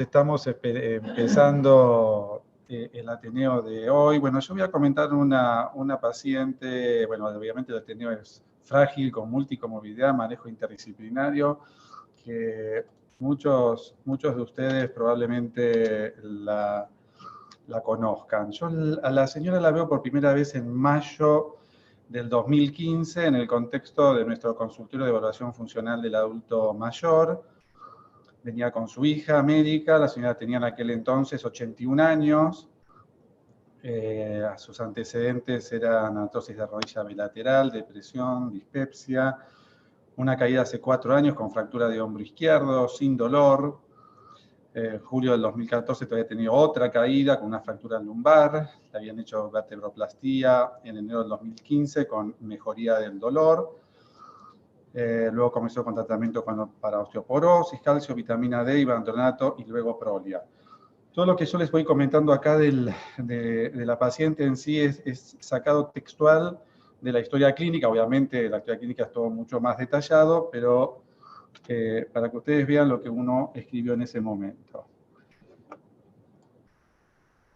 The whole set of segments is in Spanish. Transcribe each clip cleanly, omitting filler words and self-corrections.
Estamos empezando el Ateneo de hoy. Bueno, yo voy a comentar una paciente, bueno, obviamente el Ateneo es frágil, con multicomorbilidad, manejo interdisciplinario, que muchos de ustedes probablemente la conozcan. Yo a la señora la veo por primera vez en mayo del 2015 en el contexto de nuestro consultorio de evaluación funcional del adulto mayor. Venía con su hija médica, la señora tenía en aquel entonces 81 años, sus antecedentes eran artrosis de rodilla bilateral, depresión, dispepsia, una caída hace 4 años con fractura de hombro izquierdo, sin dolor. En julio del 2014 todavía tenía otra caída con una fractura lumbar, le habían hecho vertebroplastía en enero del 2015 con mejoría del dolor. Luego comenzó con tratamiento para osteoporosis, calcio, vitamina D, bicarbonato y luego prolia. Todo lo que yo les voy comentando acá de la paciente en sí es sacado textual de la historia clínica. Obviamente la historia clínica es todo mucho más detallado, pero para que ustedes vean lo que uno escribió en ese momento.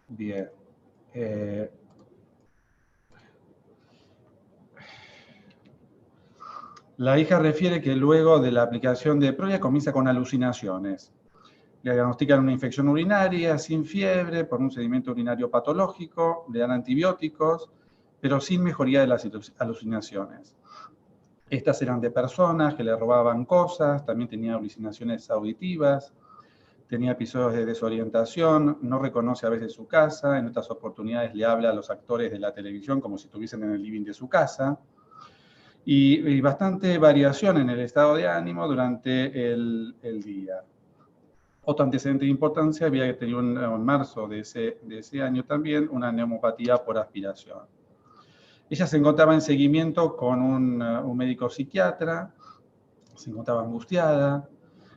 Bien. La hija refiere que luego de la aplicación de prolia comienza con alucinaciones. Le diagnostican una infección urinaria sin fiebre por un sedimento urinario patológico, le dan antibióticos, pero sin mejoría de las alucinaciones. Estas eran de personas que le robaban cosas, también tenía alucinaciones auditivas, tenía episodios de desorientación, no reconoce a veces su casa, en otras oportunidades le habla a los actores de la televisión como si estuviesen en el living de su casa. Y bastante variación en el estado de ánimo durante el día. Otro antecedente de importancia había tenido en marzo de ese año también una neumopatía por aspiración. Ella se encontraba en seguimiento con un médico psiquiatra, se encontraba angustiada,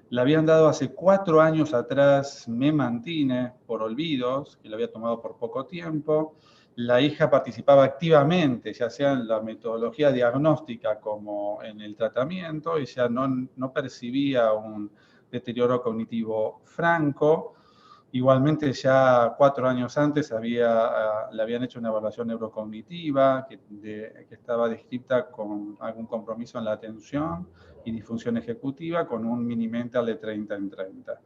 le habían dado hace 4 años atrás memantine por olvidos, que lo había tomado por poco tiempo. La hija participaba activamente, ya sea en la metodología diagnóstica como en el tratamiento. Ella no percibía un deterioro cognitivo franco. Igualmente ya 4 años antes le habían hecho una evaluación neurocognitiva que estaba descrita con algún compromiso en la atención y disfunción ejecutiva con un mini mental de 30 en 30.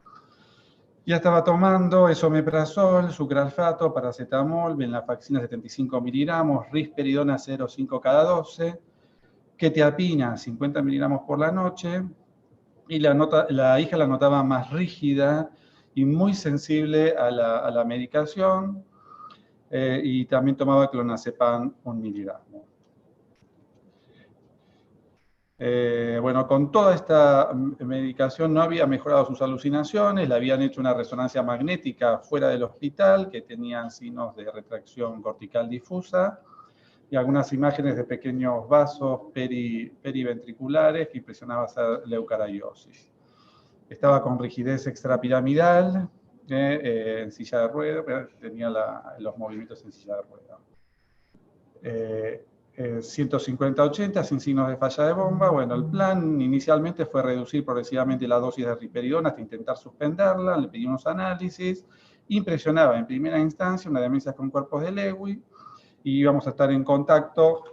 Ya estaba tomando esomeprazol, sucralfato, paracetamol, venlafaxina 75 miligramos, risperidona 0,5 cada 12, quetiapina 50 miligramos por la noche, y la hija la notaba más rígida y muy sensible a la medicación, y también tomaba clonazepam 1 miligramo. Bueno, con toda esta medicación no había mejorado sus alucinaciones, le habían hecho una resonancia magnética fuera del hospital que tenían signos de retracción cortical difusa y algunas imágenes de pequeños vasos periventriculares que impresionaban ser leucariosis. Estaba con rigidez extrapiramidal, en silla de ruedas, tenía los movimientos en silla de ruedas. 150-80 sin signos de falla de bomba. Bueno, el plan inicialmente fue reducir progresivamente la dosis de risperidona hasta intentar suspenderla, le pedimos análisis, impresionaba en primera instancia una demencia con cuerpos de Lewy y íbamos a estar en contacto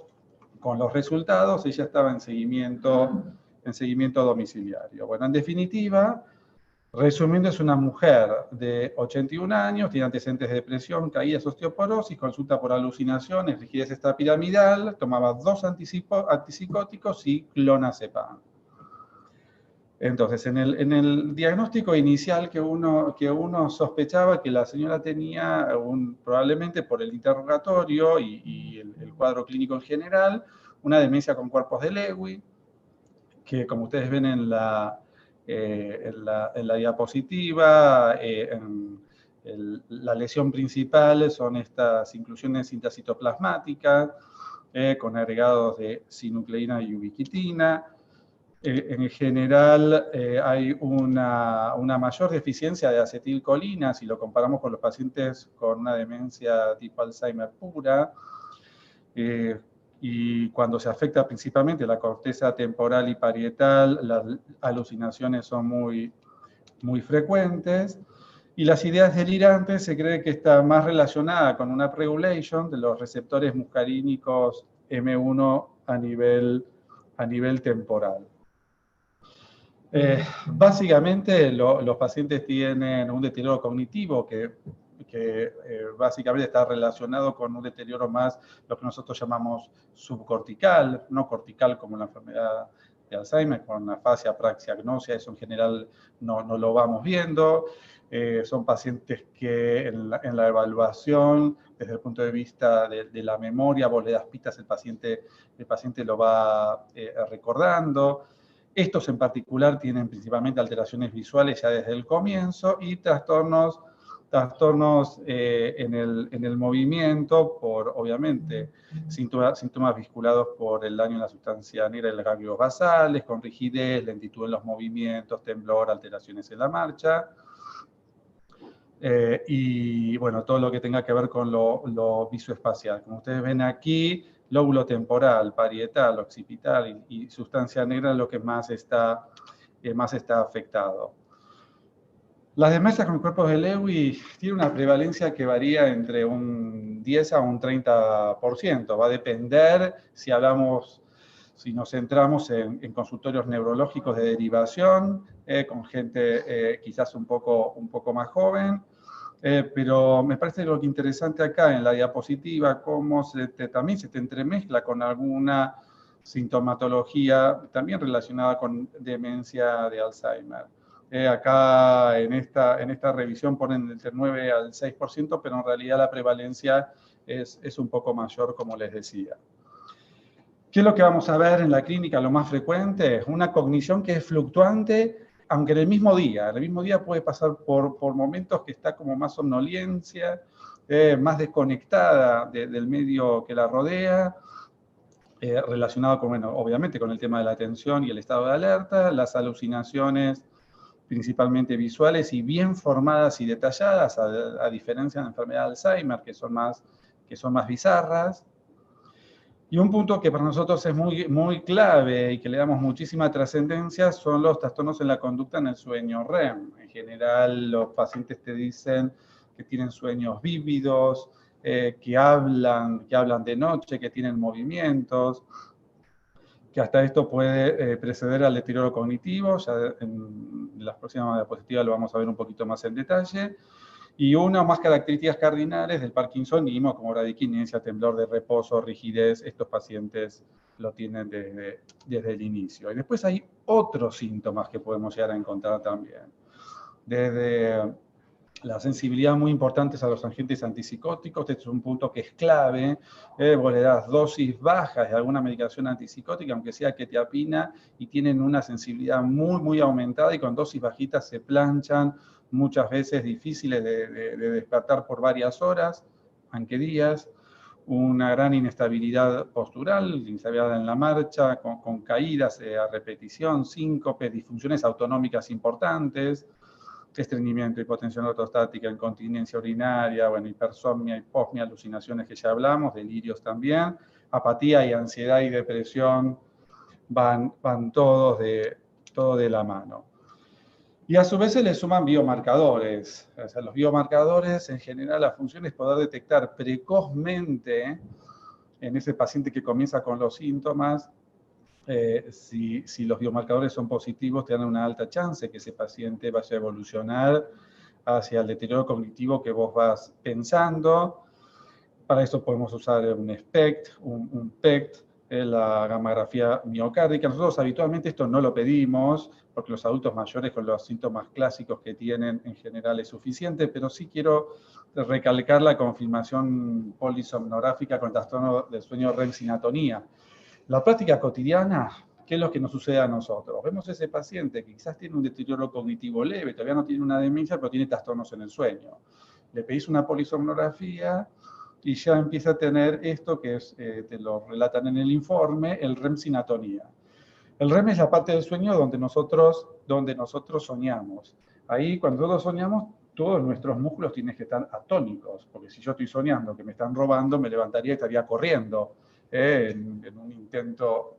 con los resultados. Ella estaba en seguimiento domiciliario. Bueno, en definitiva, resumiendo, es una mujer de 81 años, tiene antecedentes de depresión, caídas, osteoporosis, consulta por alucinaciones, rigidez extrapiramidal, tomaba 2 antipsicóticos y clonazepam. Entonces, en el diagnóstico inicial que uno sospechaba que la señora tenía, probablemente por el interrogatorio y el cuadro clínico en general, una demencia con cuerpos de Lewy, que como ustedes ven en la diapositiva, la lesión principal son estas inclusiones intracitoplasmáticas con agregados de sinucleína y ubiquitina. En general hay una mayor deficiencia de acetilcolina si lo comparamos con los pacientes con una demencia tipo Alzheimer pura. Y cuando se afecta principalmente la corteza temporal y parietal, las alucinaciones son muy frecuentes. Y las ideas delirantes se cree que está más relacionada con una upregulation de los receptores muscarínicos M1 a nivel temporal. Básicamente los pacientes tienen un deterioro cognitivo que básicamente está relacionado con un deterioro más, lo que nosotros llamamos subcortical, no cortical como la enfermedad de Alzheimer, con afasia, apraxia, agnosia, eso en general no lo vamos viendo. Son pacientes que en la evaluación, desde el punto de vista de la memoria, vos le das pistas, el paciente lo va recordando. Estos en particular tienen principalmente alteraciones visuales ya desde el comienzo y trastornos en el movimiento por, obviamente, síntomas vinculados por el daño en la sustancia negra de los ganglios basales, con rigidez, lentitud en los movimientos, temblor, alteraciones en la marcha. Y bueno, todo lo que tenga que ver con lo visoespacial. Como ustedes ven aquí, lóbulo temporal, parietal, occipital y sustancia negra es lo que más está afectado. Las demencias con cuerpos de Lewy tienen una prevalencia que varía entre un 10 a un 30%. Va a depender si nos centramos en consultorios neurológicos de derivación, con gente quizás un poco más joven. Pero me parece lo que interesante acá en la diapositiva, cómo también se te entremezcla con alguna sintomatología también relacionada con demencia de Alzheimer. Acá en esta revisión ponen entre 9 al 6%, pero en realidad la prevalencia es un poco mayor, como les decía. ¿Qué es lo que vamos a ver en la clínica? Lo más frecuente, una cognición que es fluctuante, aunque en el mismo día. En el mismo día puede pasar por momentos que está como más somnolencia, más desconectada del medio que la rodea, relacionado con, bueno, obviamente con el tema de la atención y el estado de alerta, las alucinaciones principalmente visuales y bien formadas y detalladas, a diferencia de la enfermedad de Alzheimer, que son más bizarras. Y un punto que para nosotros es muy clave y que le damos muchísima trascendencia son los trastornos en la conducta en el sueño REM. En general, los pacientes te dicen que tienen sueños vívidos, que hablan de noche, que tienen movimientos, que hasta esto puede preceder al deterioro cognitivo. Ya en las próximas diapositivas lo vamos a ver un poquito más en detalle. Y una más características cardinales del parkinsonismo, como bradiquinesia, temblor de reposo, rigidez, estos pacientes lo tienen desde el inicio. Y después hay otros síntomas que podemos llegar a encontrar también. Desde la sensibilidad muy importante a los agentes antipsicóticos, este es un punto que es clave. Vos le das dosis bajas de alguna medicación antipsicótica, aunque sea quetiapina, y tienen una sensibilidad muy aumentada, y con dosis bajitas se planchan, muchas veces difíciles de despertar por varias horas, aunque días. Una gran inestabilidad postural, inestabilidad en la marcha, con caídas a repetición, síncope, disfunciones autonómicas importantes, estreñimiento, hipotensión ortostática, incontinencia urinaria, bueno, hipersomnia, hiposmia, alucinaciones que ya hablamos, delirios también, apatía y ansiedad y depresión van todo de la mano. Y a su vez se le suman biomarcadores. O sea, los biomarcadores, en general, la función es poder detectar precozmente en ese paciente que comienza con los síntomas. Si los biomarcadores son positivos, te dan una alta chance que ese paciente vaya a evolucionar hacia el deterioro cognitivo que vos vas pensando. Para eso podemos usar un SPECT, un PECT, la gammagrafía miocárdica. Nosotros habitualmente esto no lo pedimos, porque los adultos mayores con los síntomas clásicos que tienen en general es suficiente, pero sí quiero recalcar la confirmación polisomnográfica con trastorno del sueño REM sin atonía. La práctica cotidiana, ¿qué es lo que nos sucede a nosotros? Vemos ese paciente que quizás tiene un deterioro cognitivo leve, todavía no tiene una demencia, pero tiene trastornos en el sueño. Le pedís una polisomnografía y ya empieza a tener esto que te lo relatan en el informe, el REM sin atonía. El REM es la parte del sueño donde nosotros soñamos. Ahí, cuando nosotros soñamos, todos nuestros músculos tienen que estar atónicos, porque si yo estoy soñando que me están robando, me levantaría y estaría corriendo en un intento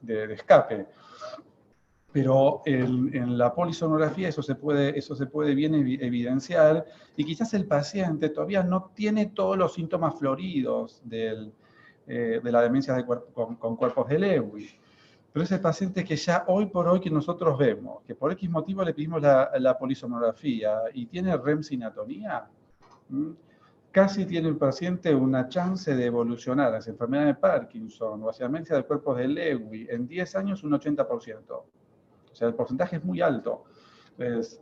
de escape. pero en la polisonografía eso se puede bien evidenciar, y quizás el paciente todavía no tiene todos los síntomas floridos de la demencia con cuerpos de Lewy. Pero es el paciente que ya hoy por hoy que nosotros vemos, que por X motivo le pedimos la polisonografía y tiene REM sin atonía, casi tiene el paciente una chance de evolucionar hacia enfermedad de Parkinson o hacia demencia de cuerpos de Lewy en 10 años un 80%. O sea, el porcentaje es muy alto. Entonces,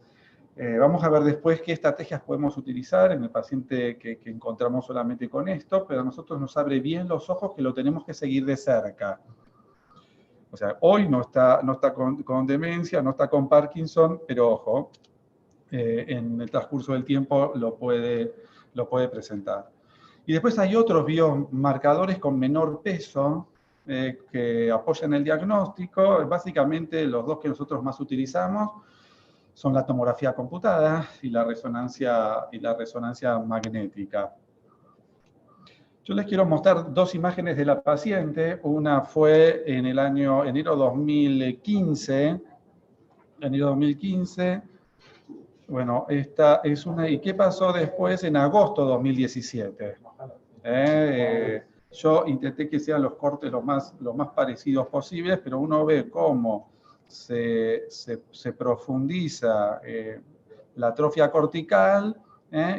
vamos a ver después qué estrategias podemos utilizar en el paciente que encontramos solamente con esto, pero a nosotros nos abre bien los ojos que lo tenemos que seguir de cerca. O sea, hoy no está con demencia, no está con Parkinson, pero ojo, en el transcurso del tiempo lo puede presentar. Y después hay otros biomarcadores con menor peso que apoyan el diagnóstico. Básicamente los dos que nosotros más utilizamos son la tomografía computada y la resonancia magnética. Yo les quiero mostrar dos imágenes de la paciente. Una fue en el año enero 2015. Bueno, esta es una. ¿Y qué pasó después en agosto de 2017? Yo intenté que sean los cortes lo más parecidos posibles, pero uno ve cómo se profundiza la atrofia cortical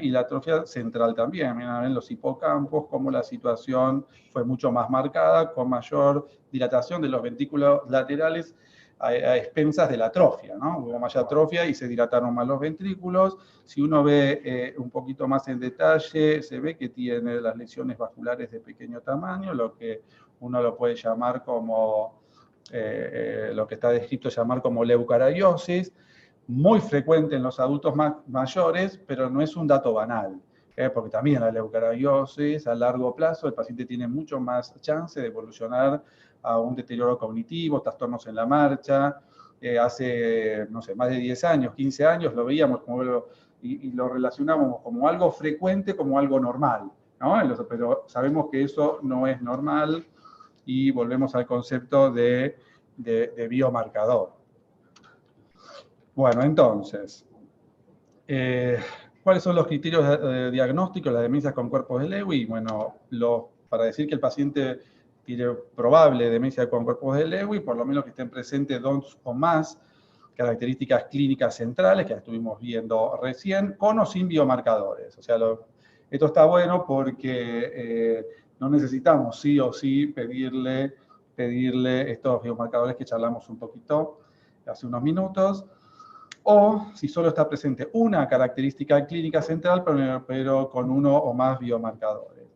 y la atrofia central también. Miren, en los hipocampos, cómo la situación fue mucho más marcada, con mayor dilatación de los ventrículos laterales a expensas de la atrofia, ¿no? Hubo más atrofia y se dilataron más los ventrículos. Si uno ve un poquito más en detalle, se ve que tiene las lesiones vasculares de pequeño tamaño, lo que uno lo puede llamar como, lo que está descrito llamar como leucariosis, muy frecuente en los adultos mayores, pero no es un dato banal. Porque también la leucariosis a largo plazo, el paciente tiene mucho más chance de evolucionar a un deterioro cognitivo, trastornos en la marcha. Hace, no sé, más de 10 años, 15 años, lo veíamos y lo relacionábamos como algo frecuente, como algo normal, ¿no? Pero sabemos que eso no es normal y volvemos al concepto de biomarcador. Bueno, entonces, ¿cuáles son los criterios de diagnóstico de la demencia con cuerpos de Lewy? Bueno, para decir que el paciente tiene probable demencia con cuerpos de Lewy, por lo menos que estén presentes dos o más características clínicas centrales que estuvimos viendo recién, con o sin biomarcadores. O sea, esto está bueno porque no necesitamos sí o sí pedirle estos biomarcadores que charlamos un poquito hace unos minutos. O si solo está presente una característica clínica central, pero con uno o más biomarcadores.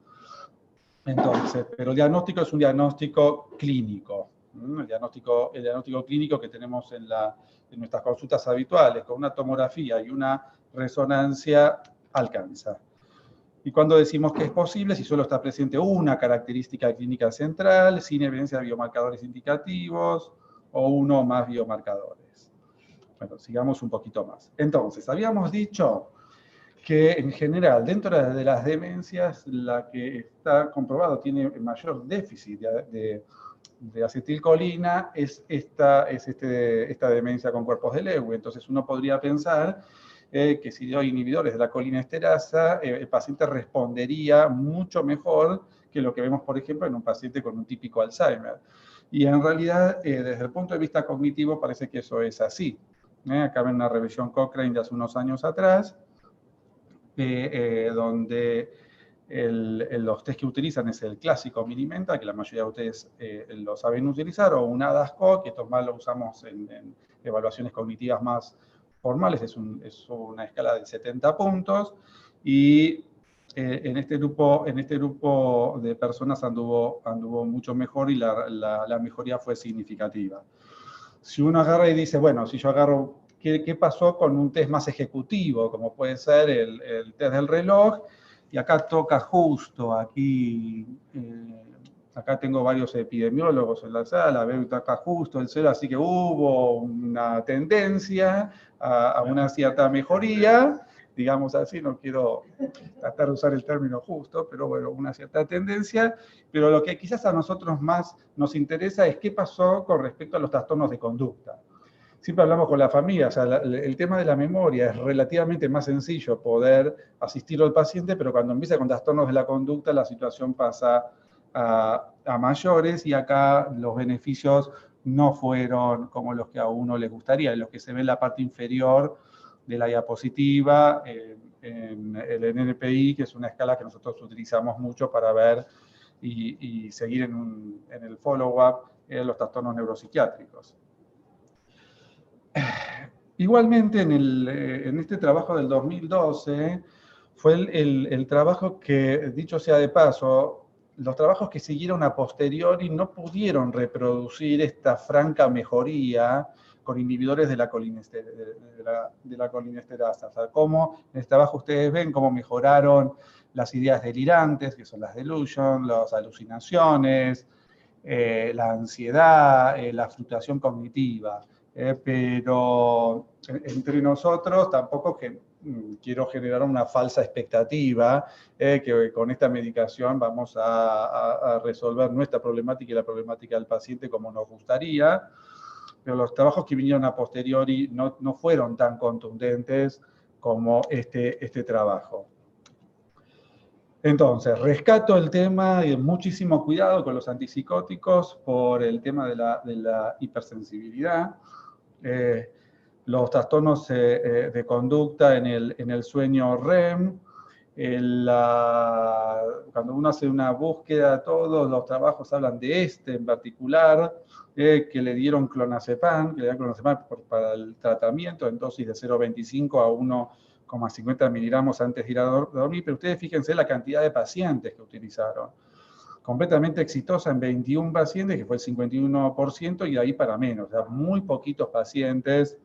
Entonces, pero el diagnóstico es un diagnóstico clínico. El diagnóstico clínico que tenemos en nuestras consultas habituales, con una tomografía y una resonancia, alcanza. Y cuando decimos que es posible, si solo está presente una característica clínica central, sin evidencia de biomarcadores indicativos, o uno o más biomarcadores. Bueno, sigamos un poquito más. Entonces, habíamos dicho que en general, dentro de las demencias, la que está comprobado tiene mayor déficit de acetilcolina es esta demencia con cuerpos de Lewy. Entonces, uno podría pensar que si doy inhibidores de la colinesterasa, el paciente respondería mucho mejor que lo que vemos, por ejemplo, en un paciente con un típico Alzheimer. Y en realidad, desde el punto de vista cognitivo, parece que eso es así. Acá ven una revisión Cochrane de hace unos años atrás, donde los test que utilizan es el clásico Mini-Mental, que la mayoría de ustedes lo saben utilizar, o un ADAS-Cog, que esto más lo usamos en evaluaciones cognitivas más formales, es una escala de 70 puntos, y en este grupo de personas anduvo mucho mejor y la mejoría fue significativa. Si uno agarra y dice, bueno, si yo agarro, ¿qué pasó con un test más ejecutivo, como puede ser el test del reloj? Y acá toca justo, aquí, acá tengo varios epidemiólogos en la sala, veo que toca justo el 0, así que hubo una tendencia a una cierta mejoría, digamos así, no quiero tratar de usar el término justo, pero bueno, una cierta tendencia. Pero lo que quizás a nosotros más nos interesa es qué pasó con respecto a los trastornos de conducta. siempre hablamos con la familia, o sea, el tema de la memoria es relativamente más sencillo poder asistirlo al paciente, pero cuando empieza con trastornos de la conducta, la situación pasa a mayores y acá los beneficios no fueron como los que a uno le gustaría, los que se ven en la parte inferior de la diapositiva, en el NPI, que es una escala que nosotros utilizamos mucho para ver y seguir en el follow-up los trastornos neuropsiquiátricos. Igualmente, en este trabajo del 2012, fue el trabajo que, dicho sea de paso, los trabajos que siguieron a posteriori no pudieron reproducir esta franca mejoría con inhibidores de la colinesterasa. O sea, cómo en este trabajo ustedes ven cómo mejoraron las ideas delirantes, que son las delusions, las alucinaciones, la ansiedad, la fluctuación cognitiva. Pero entre nosotros tampoco que quiero generar una falsa expectativa que con esta medicación vamos a resolver nuestra problemática y la problemática del paciente como nos gustaría, pero los trabajos que vinieron a posteriori no fueron tan contundentes como este trabajo. Entonces, rescato el tema y muchísimo cuidado con los antipsicóticos por el tema de la hipersensibilidad. Los trastornos de conducta en el sueño REM, cuando uno hace una búsqueda, todos los trabajos hablan de este en particular, que le dieron clonazepam, para el tratamiento en dosis de 0,25 a 1,50 miligramos antes de ir a dormir, pero ustedes fíjense la cantidad de pacientes que utilizaron. Completamente exitosa en 21 pacientes, que fue el 51%, y de ahí para menos, o sea, muy poquitos pacientes.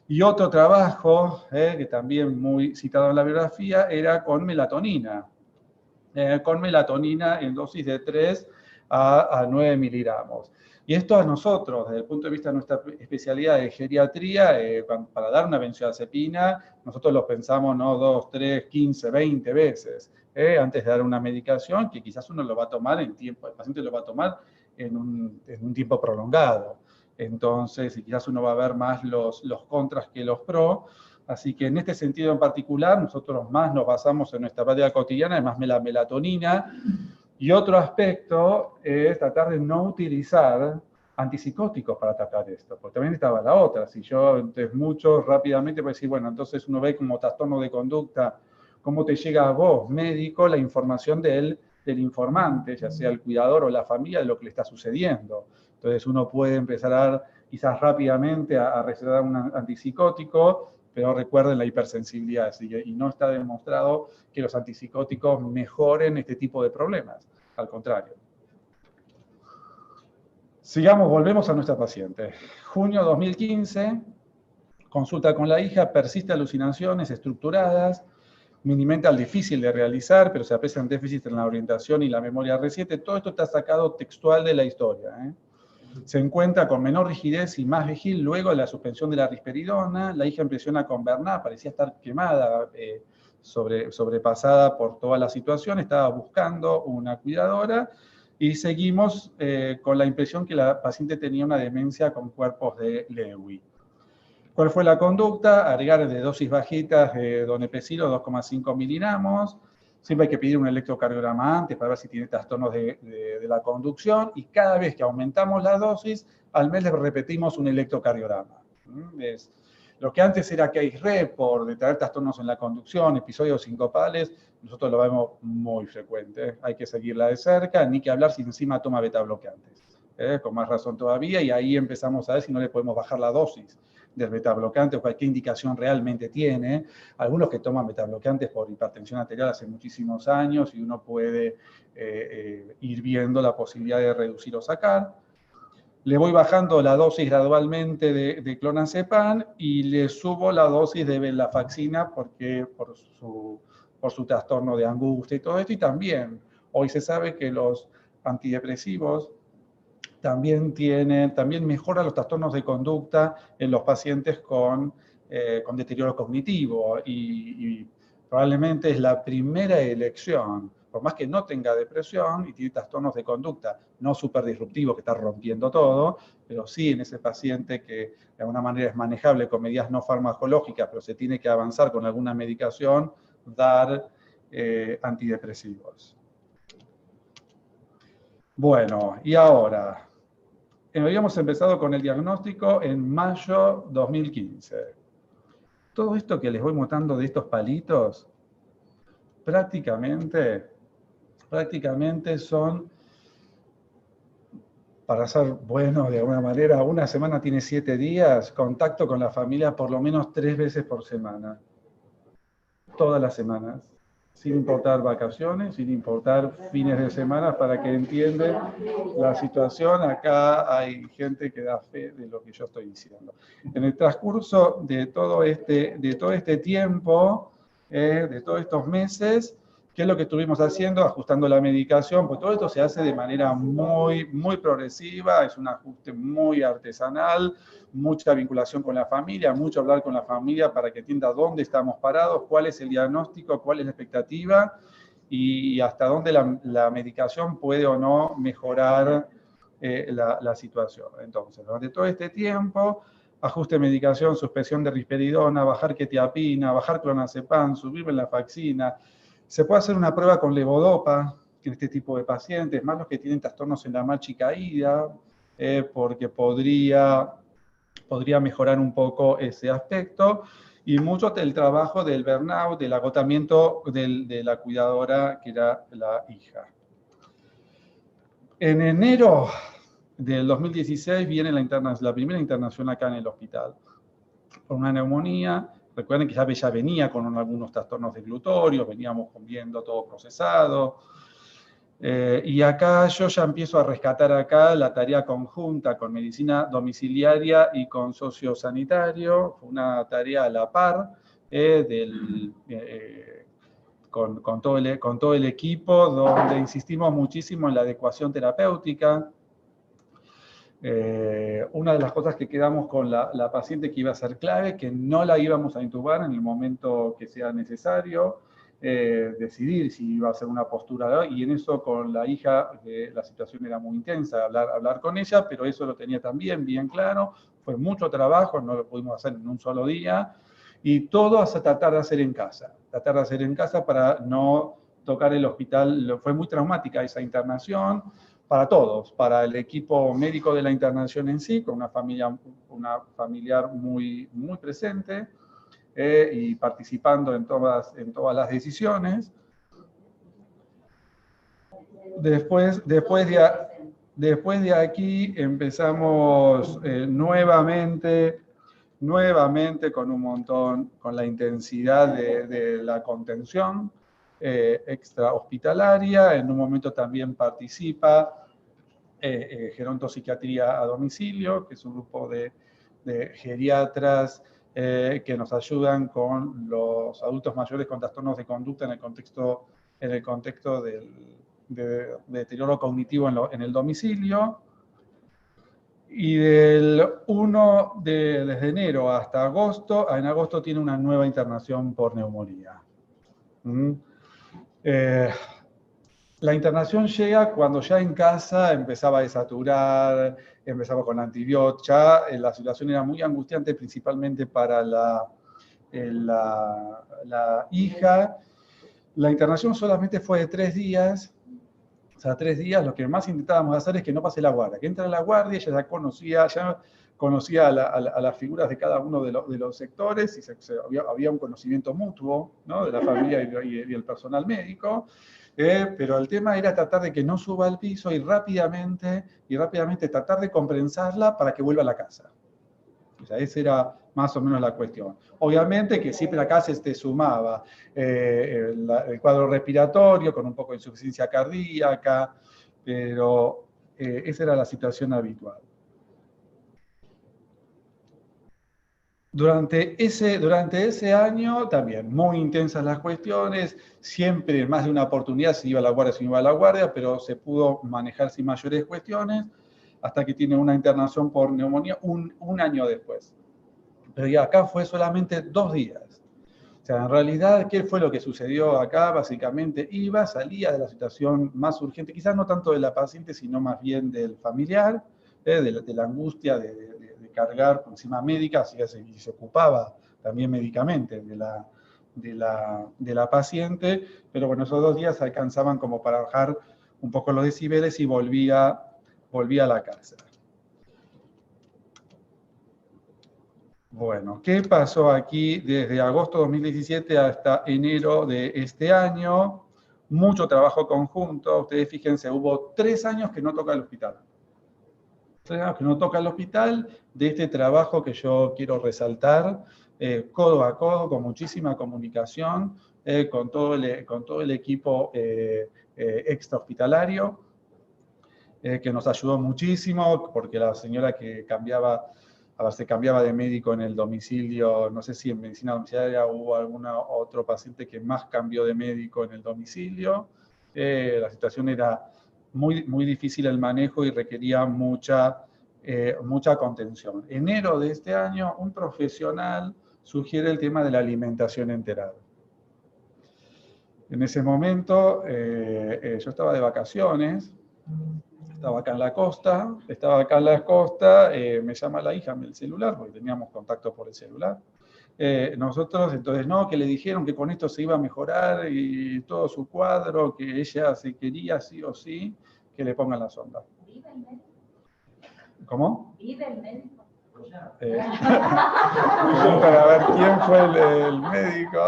Y otro trabajo, que también muy citado en la biografía, era con melatonina. Con melatonina en dosis de 3 a 9 miligramos. Y esto a nosotros, desde el punto de vista de nuestra especialidad de geriatría, para dar una benzodiazepina, nosotros lo pensamos 2, 3, 15, 20 veces, antes de dar una medicación que quizás uno lo va a tomar el paciente lo va a tomar en un tiempo prolongado. Entonces, y quizás uno va a ver más los contras que los pros. Así que en este sentido en particular, nosotros más nos basamos en nuestra práctica cotidiana, además la melatonina. Y otro aspecto es tratar de no utilizar antipsicóticos para tratar esto, porque también estaba la otra. Si yo, entonces muchos rápidamente puedo decir, bueno, entonces uno ve como trastorno de conducta, cómo te llega a vos, médico, la información del informante, ya sea el cuidador o la familia, de lo que le está sucediendo. Entonces uno puede empezar a dar quizás rápidamente a recetar un antipsicótico, pero recuerden la hipersensibilidad, y no está demostrado que los antipsicóticos mejoren este tipo de problemas, al contrario. Sigamos, volvemos a nuestra paciente. Junio 2015, consulta con la hija, persiste alucinaciones estructuradas, minimental difícil de realizar, pero se aprecian déficits en la orientación y la memoria reciente. Todo esto está sacado textual de la historia. Se encuentra con menor rigidez y más vigil luego de la suspensión de la risperidona. La hija impresiona con Bernat, parecía estar quemada, sobrepasada por toda la situación. Estaba buscando una cuidadora y seguimos con la impresión que la paciente tenía una demencia con cuerpos de Lewy. ¿Cuál fue la conducta? Agregar de dosis bajitas de donepezilo, 2,5 miligramos. Siempre hay que pedir un electrocardiograma antes para ver si tiene trastornos de la conducción, y cada vez que aumentamos la dosis, al mes le repetimos un electrocardiograma. Lo que antes era case report, de tener trastornos en la conducción, episodios sincopales, nosotros lo vemos muy frecuente. Hay que seguirla de cerca, ni que hablar si encima toma betabloqueantes. Con más razón todavía, y ahí empezamos a ver si no le podemos bajar la dosis del betabloqueante o cualquier indicación realmente tiene. Algunos que toman betabloqueantes por hipertensión arterial hace muchísimos años, y uno puede ir viendo la posibilidad de reducir o sacar. Le voy bajando la dosis gradualmente de clonazepam y le subo la dosis de venlafaxina por su trastorno de angustia y todo esto. Y también hoy se sabe que los antidepresivos también mejoran los trastornos de conducta en los pacientes con deterioro cognitivo, y probablemente es la primera elección, por más que no tenga depresión y tiene trastornos de conducta no súper disruptivos que está rompiendo todo, pero sí en ese paciente que de alguna manera es manejable con medidas no farmacológicas, pero se tiene que avanzar con alguna medicación, dar antidepresivos. Bueno, y ahora, habíamos empezado con el diagnóstico en mayo 2015. Todo esto que les voy mostrando de estos palitos, prácticamente son, para ser bueno de alguna manera, una semana tiene 7 días, contacto con la familia por lo menos 3 veces por semana. Todas las semanas, sin importar vacaciones, sin importar fines de semana, para que entiendan la situación. Acá hay gente que da fe de lo que yo estoy diciendo. En el transcurso de todo este tiempo, de todos estos meses, ¿qué es lo que estuvimos haciendo? Ajustando la medicación, pues todo esto se hace de manera muy, muy progresiva, es un ajuste muy artesanal, mucha vinculación con la familia, mucho hablar con la familia para que entienda dónde estamos parados, cuál es el diagnóstico, cuál es la expectativa y hasta dónde la medicación puede o no mejorar la situación. Entonces, durante todo este tiempo, ajuste de medicación, suspensión de risperidona, bajar quetiapina, bajar clonazepam, subir venlafaxina. Se puede hacer una prueba con levodopa en este tipo de pacientes, más los que tienen trastornos en la marcha y caída, porque podría mejorar un poco ese aspecto, y mucho del trabajo del burnout, del agotamiento de la cuidadora, que era la hija. En enero del 2016 viene la primera internación acá en el hospital, por una neumonía. Recuerden que ya venía con algunos trastornos de glutorio, veníamos comiendo todo procesado. Y acá yo ya empiezo a rescatar acá la tarea conjunta con medicina domiciliaria y con sociosanitario. Fue una tarea a la par con todo el equipo, donde insistimos muchísimo en la adecuación terapéutica. Una de las cosas que quedamos con la paciente que iba a ser clave, que no la íbamos a intubar en el momento que sea necesario, decidir si iba a ser una postura, y en eso con la hija la situación era muy intensa, hablar con ella, pero eso lo tenía también bien claro, fue mucho trabajo, no lo pudimos hacer en un solo día, y todo hasta tratar de hacer en casa para no tocar el hospital. Fue muy traumática esa internación, para todos, para el equipo médico de la internación en sí, con una familiar muy, muy presente y participando en todas las decisiones. Después de aquí empezamos nuevamente con un montón, con la intensidad de la contención extrahospitalaria. En un momento también participa Gerontopsiquiatría a Domicilio, que es un grupo de geriatras que nos ayudan con los adultos mayores con trastornos de conducta en el contexto de deterioro cognitivo en el domicilio. Y desde enero hasta agosto, en agosto tiene una nueva internación por neumonía. La internación llega cuando ya en casa empezaba a desaturar, empezaba con antibióticos, la situación era muy angustiante, principalmente para la hija. La internación solamente fue de 3 días, o sea, 3 días. Lo que más intentábamos hacer es que no pase la guardia, que entre la guardia. Ella ya conocía a las figuras de cada uno de los sectores, y había un conocimiento mutuo, ¿no?, de la familia y el personal médico. Pero el tema era tratar de que no suba al piso y rápidamente tratar de compensarla para que vuelva a la casa. O sea, esa era más o menos la cuestión. Obviamente que siempre acá se sumaba el cuadro respiratorio con un poco de insuficiencia cardíaca, pero esa era la situación habitual. Durante ese año también muy intensas las cuestiones, siempre en más de una oportunidad se iba a la guardia, pero se pudo manejar sin mayores cuestiones, hasta que tiene una internación por neumonía un año después. Pero ya acá fue solamente 2 días. O sea, en realidad, ¿qué fue lo que sucedió acá? Básicamente salía de la situación más urgente, quizás no tanto de la paciente, sino más bien del familiar, de la angustia de cargar por encima médica, así que se ocupaba también médicamente de la paciente, pero bueno, esos 2 días alcanzaban como para bajar un poco los decibeles y volvía a la casa. Bueno, ¿qué pasó aquí desde agosto de 2017 hasta enero de este año? Mucho trabajo conjunto. Ustedes fíjense, hubo 3 años que no toca el hospital. 3 años que no toca el hospital, de este trabajo que yo quiero resaltar, codo a codo, con muchísima comunicación, con todo el equipo extrahospitalario, que nos ayudó muchísimo, porque la señora que se cambiaba de médico en el domicilio, no sé si en medicina domiciliaria hubo algún otro paciente que más cambió de médico en el domicilio. La situación era muy difícil el manejo y requería mucha contención. Enero de este año, un profesional sugiere el tema de la alimentación enteral. En ese momento, yo estaba de vacaciones, estaba acá en la costa, me llama la hija en el celular, porque teníamos contacto por el celular. Nosotros, entonces, no, que le dijeron que con esto se iba a mejorar y todo su cuadro, que ella se quería sí o sí, que le pongan la sonda. ¿Vive el médico? ¿Cómo? ¿Vive el médico? Para ver quién fue el médico.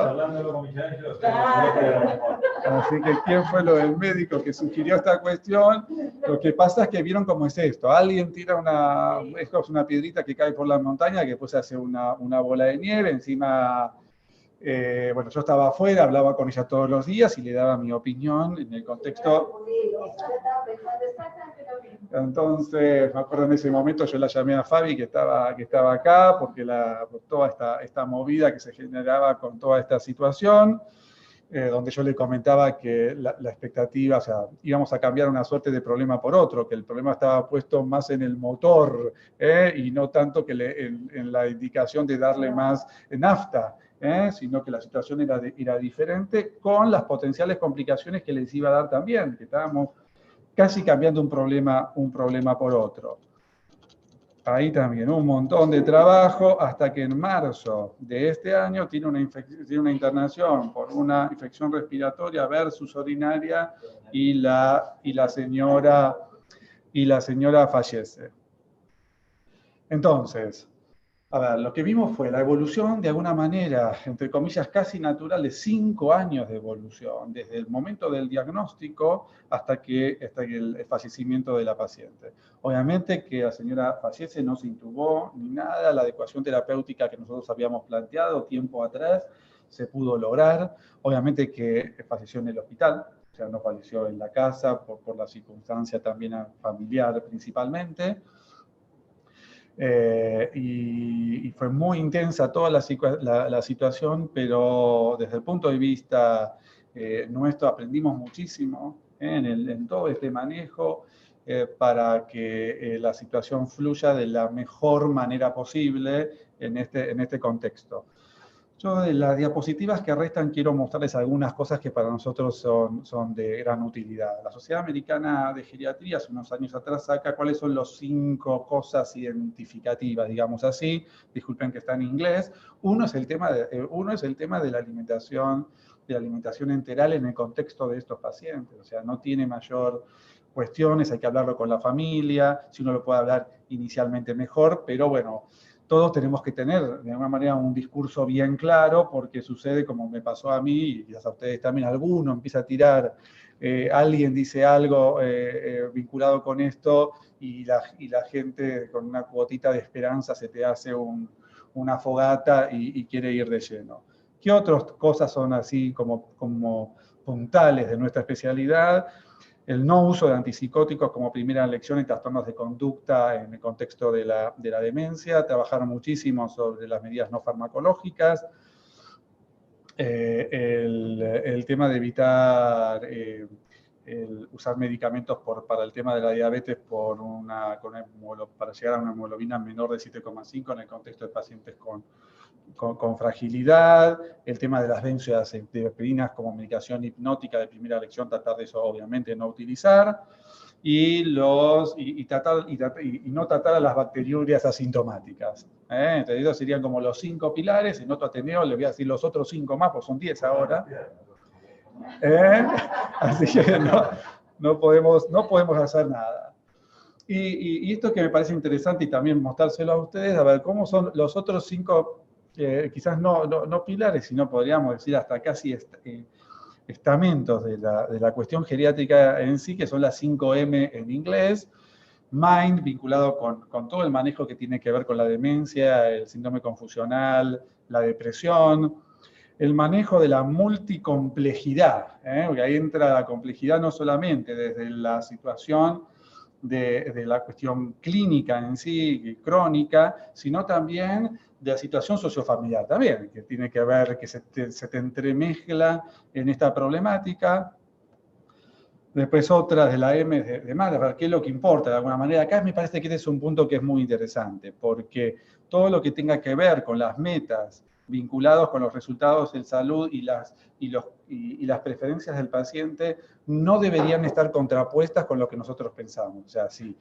Así que quién fue el médico que sugirió esta cuestión. Lo que pasa es que vieron cómo es esto. Alguien tira una piedrita que cae por la montaña, que después se hace una bola de nieve. Encima, bueno, yo estaba afuera, hablaba con ella todos los días y le daba mi opinión en el contexto. Entonces, me acuerdo en ese momento, yo la llamé a Fabi, que estaba acá, por toda esta movida que se generaba con toda esta situación, donde yo le comentaba que la expectativa, o sea, íbamos a cambiar una suerte de problema por otro, que el problema estaba puesto más en el motor, y no tanto que en la indicación de darle más nafta, sino que la situación era diferente, con las potenciales complicaciones que les iba a dar también, que estábamos casi cambiando un problema por otro. Ahí también un montón de trabajo, hasta que en marzo de este año tiene una internación por una infección respiratoria versus urinaria y la señora fallece. Entonces, a ver, lo que vimos fue la evolución de alguna manera, entre comillas, casi natural, de 5 años de evolución, desde el momento del diagnóstico hasta el fallecimiento de la paciente. Obviamente que la señora fallece, no se intubó ni nada, la adecuación terapéutica que nosotros habíamos planteado tiempo atrás se pudo lograr. Obviamente que falleció en el hospital, o sea, no falleció en la casa por la circunstancia también familiar principalmente. Y fue muy intensa toda la situación, pero desde el punto de vista nuestro aprendimos muchísimo en todo este manejo para que la situación fluya de la mejor manera posible en este contexto. Yo de las diapositivas que restan quiero mostrarles algunas cosas que para nosotros son de gran utilidad. La Sociedad Americana de Geriatría hace unos años atrás saca cuáles son los 5 cosas identificativas, digamos así. Disculpen que está en inglés. Uno es el tema de la alimentación enteral en el contexto de estos pacientes. O sea, no tiene mayor cuestiones, hay que hablarlo con la familia, si uno lo puede hablar inicialmente mejor, pero bueno, todos tenemos que tener de alguna manera un discurso bien claro, porque sucede como me pasó a mí, y quizás a ustedes también, alguno empieza a tirar, alguien dice algo vinculado con esto, y la gente con una cuotita de esperanza se te hace una fogata y quiere ir de lleno. ¿Qué otras cosas son así como puntales de nuestra especialidad? El no uso de antipsicóticos como primera lección en trastornos de conducta en el contexto de la demencia, trabajar muchísimo sobre las medidas no farmacológicas, el tema de evitar usar medicamentos para el tema de la diabetes para llegar a una hemoglobina menor de 7,5 en el contexto de pacientes con con fragilidad, el tema de las benzodiazepinas como medicación hipnótica de primera elección, tratar de eso obviamente no utilizar, y no tratar a las bacteriurias asintomáticas. Entonces, esos serían como los 5 pilares. En otro Ateneo les voy a decir los otros 5 más, pues son 10 ahora. Así que no podemos hacer nada. Y esto que me parece interesante y también mostrárselo a ustedes, a ver cómo son los otros 5, quizás no pilares, sino podríamos decir hasta casi estamentos de la cuestión geriátrica en sí, que son las 5M en inglés. Mind, vinculado con todo el manejo que tiene que ver con la demencia, el síndrome confusional, la depresión, el manejo de la multicomplejidad, porque ahí entra la complejidad no solamente desde la situación de la cuestión clínica en sí, crónica, sino también de la situación sociofamiliar también, que tiene que ver, que se te entremezcla en esta problemática. Después otra de la M de Mahler, ¿qué es lo que importa de alguna manera? Acá me parece que este es un punto que es muy interesante, porque todo lo que tenga que ver con las metas vinculados con los resultados en salud y las preferencias del paciente no deberían estar contrapuestas con lo que nosotros pensamos. O sea, si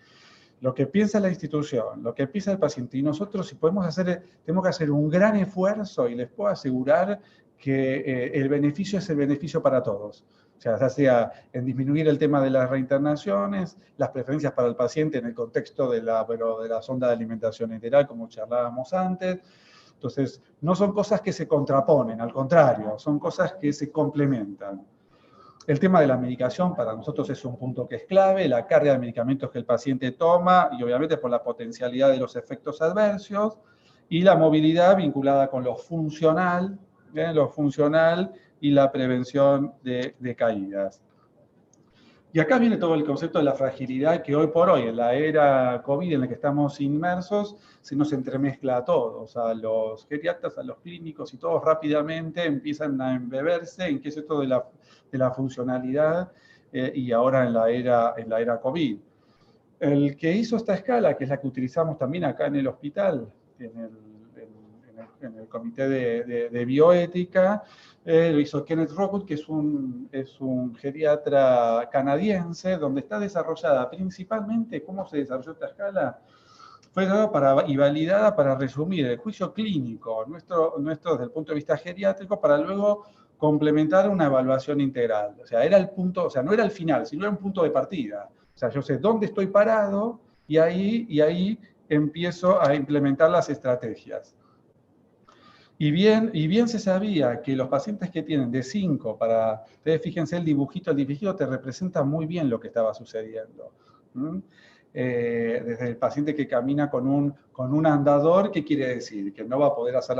lo que piensa la institución, lo que piensa el paciente, y nosotros si tenemos que hacer un gran esfuerzo, y les puedo asegurar que el beneficio es el beneficio para todos. O sea, ya sea en disminuir el tema de las reinternaciones, las preferencias para el paciente en el contexto de la sonda de alimentación enteral, como charlábamos antes. Entonces, no son cosas que se contraponen, al contrario, son cosas que se complementan. El tema de la medicación para nosotros es un punto que es clave, la carga de medicamentos que el paciente toma y obviamente por la potencialidad de los efectos adversos, y la movilidad vinculada con lo funcional y la prevención de caídas. Y acá viene todo el concepto de la fragilidad que hoy por hoy, en la era COVID en la que estamos inmersos, se nos entremezcla a todos, a los geriatras, a los clínicos, y todos rápidamente empiezan a embeberse en qué es esto de la funcionalidad y ahora en la era COVID. El que hizo esta escala, que es la que utilizamos también acá en el hospital, en el comité de bioética, lo hizo Kenneth Rockwood, que es un geriatra canadiense, donde está desarrollada principalmente, ¿cómo se desarrolló esta escala? Fue dada y validada para resumir el juicio clínico nuestro desde el punto de vista geriátrico, para luego complementar una evaluación integral. O sea, era el punto, o sea, no era el final, sino era un punto de partida. O sea, yo sé dónde estoy parado y ahí empiezo a implementar las estrategias. Y bien se sabía que los pacientes que tienen de 5 ustedes fíjense el dibujito te representa muy bien lo que estaba sucediendo. Desde el paciente que camina con un andador, ¿qué quiere decir? Que no va a poder hacer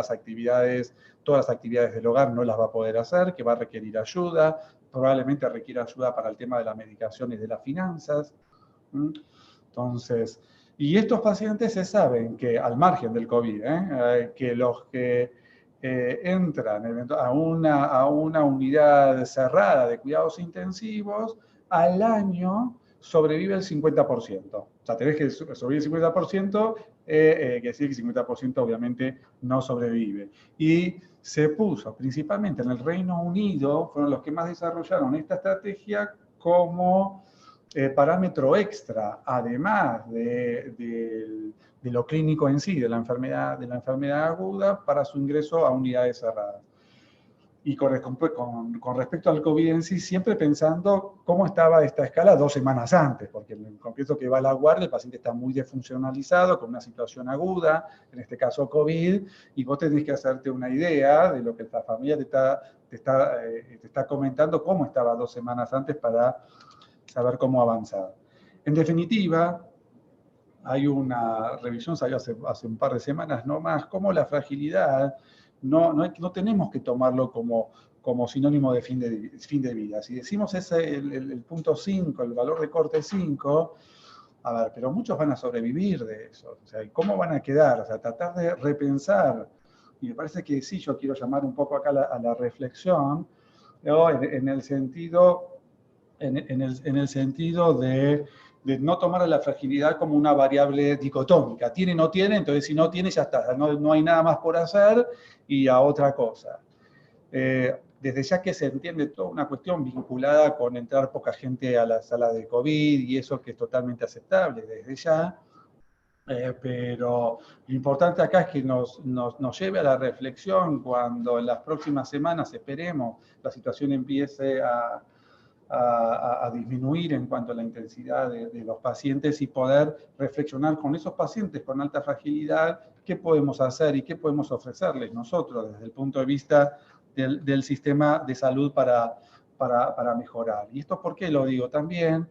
todas las actividades del hogar no las va a poder hacer, que va a requerir ayuda, probablemente requiera ayuda para el tema de la medicación y de las finanzas. Entonces, y estos pacientes se saben que al margen del COVID, que los que entran a una unidad cerrada de cuidados intensivos, al año sobrevive el 50%. O sea, tenés que sobrevivir el 50%, que decir que el 50% obviamente no sobrevive. Y se puso, principalmente en el Reino Unido, fueron los que más desarrollaron esta estrategia como parámetro extra, además de lo clínico en sí, de la enfermedad aguda, para su ingreso a unidades cerradas. Y con respecto al COVID en sí, siempre pensando cómo estaba esta escala 2 semanas antes, porque confieso que va a la guardia, el paciente está muy desfuncionalizado, con una situación aguda, en este caso COVID, y vos tenés que hacerte una idea de lo que la familia te está comentando, cómo estaba 2 semanas antes para saber cómo avanzar. En definitiva, hay una revisión, salió hace un par de semanas no más, cómo la fragilidad no tenemos que tomarlo como sinónimo de fin de vida. Si decimos el punto 5, el valor de corte 5, a ver, pero muchos van a sobrevivir de eso. O sea, ¿cómo van a quedar? O sea, tratar de repensar. Y me parece que sí, yo quiero llamar un poco acá a la reflexión, ¿no? en el sentido de de no tomar a la fragilidad como una variable dicotómica. Tiene, no tiene, entonces si no tiene, ya está. No hay nada más por hacer y a otra cosa. Desde ya que se entiende toda una cuestión vinculada con entrar poca gente a la sala de COVID y eso que es totalmente aceptable desde ya, pero lo importante acá es que nos lleve a la reflexión cuando en las próximas semanas, esperemos, la situación empiece a disminuir en cuanto a la intensidad de los pacientes y poder reflexionar con esos pacientes con alta fragilidad qué podemos hacer y qué podemos ofrecerles nosotros desde el punto de vista del sistema de salud para mejorar. ¿Y esto por qué lo digo? También,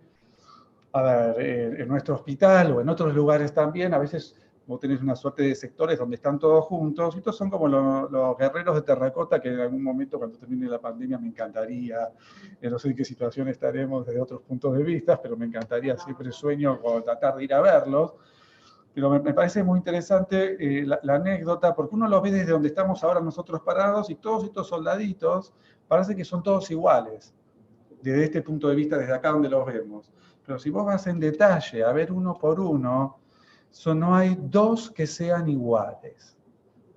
a ver, en nuestro hospital o en otros lugares también, a veces vos tenés una suerte de sectores donde están todos juntos, y estos son como los guerreros de terracota que en algún momento cuando termine la pandemia me encantaría, no sé en qué situación estaremos desde otros puntos de vista, pero me encantaría, siempre sueño con tratar de ir a verlos, pero me parece muy interesante la anécdota, porque uno lo ve desde donde estamos ahora nosotros parados, y todos estos soldaditos parece que son todos iguales, desde este punto de vista, desde acá donde los vemos. Pero si vos vas en detalle a ver uno por uno, no hay dos que sean iguales.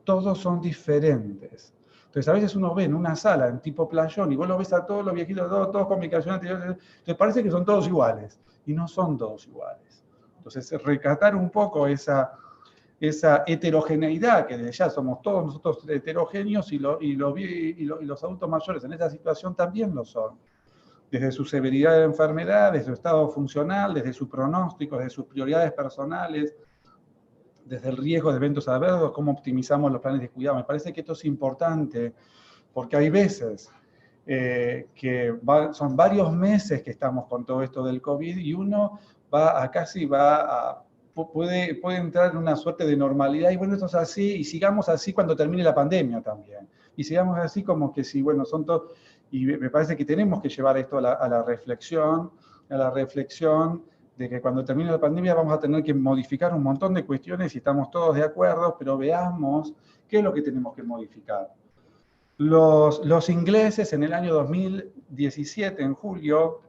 Todos son diferentes. Entonces, a veces uno ve en una sala, en tipo playón, y vos lo ves a todos los viejitos, todos con comunicación anterior, te parece que son todos iguales. Y no son todos iguales. Entonces, rescatar un poco esa heterogeneidad, que desde ya somos todos nosotros heterogéneos, y los adultos mayores en esta situación también lo son. Desde su severidad de enfermedad, desde su estado funcional, desde su pronóstico, desde sus prioridades personales, desde el riesgo de eventos adversos, cómo optimizamos los planes de cuidado. Me parece que esto es importante porque hay veces son varios meses que estamos con todo esto del COVID y uno puede entrar en una suerte de normalidad y bueno, esto es así y sigamos así cuando termine la pandemia también. Y sigamos así como que sí, bueno, son todos... Y me parece que tenemos que llevar esto a la reflexión de que cuando termine la pandemia vamos a tener que modificar un montón de cuestiones y estamos todos de acuerdo, pero veamos qué es lo que tenemos que modificar. Los ingleses en el año 2017, en julio,